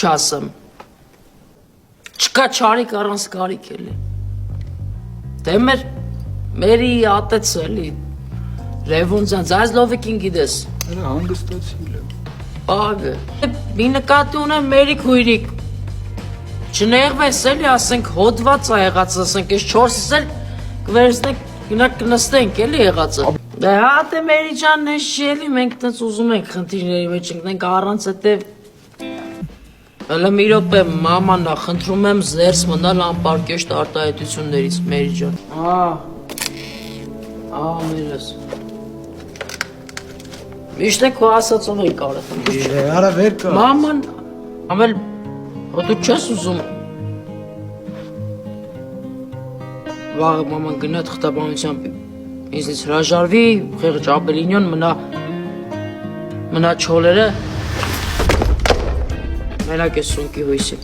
չասեմ։ Չկա չարիք առանց կարիք էլի։ Դե մերի ատեց էլի։ Ռևոնցյան, ձայզ լովիկին գիտես։ Արա հանգստացիլ եմ։ Ագը։ Մի նկատի ունեմ մերի քույրիկ։ Չներվես էլի, ասենք հոդված է եղած, ասենք այս 4-ից էլ կվերցնենք, գնանք կնստենք էլի եղածը։ Դե հա դե մերի ջան էս չի էլի, մենք տենց ուզում ենք խնդիրների մեջ ընկնենք առանց հետև Հələ մի րոպե, մամանա, խնդրում եմ զերծ մնալ անպարկեշտ արտահայտություններից, մերի ջան։ Մերս։ Միշտ է քո ասածով էի կարել։ Արա վեր կա։ Մաման, ամել, դու չես ուզում։ Վաղը մաման գնա թղթաբանությամբ ինձնից հրաժարվի, խեղճ Աբելինյոն մնա չոլերը։ Մենակ է սունկի հույսի։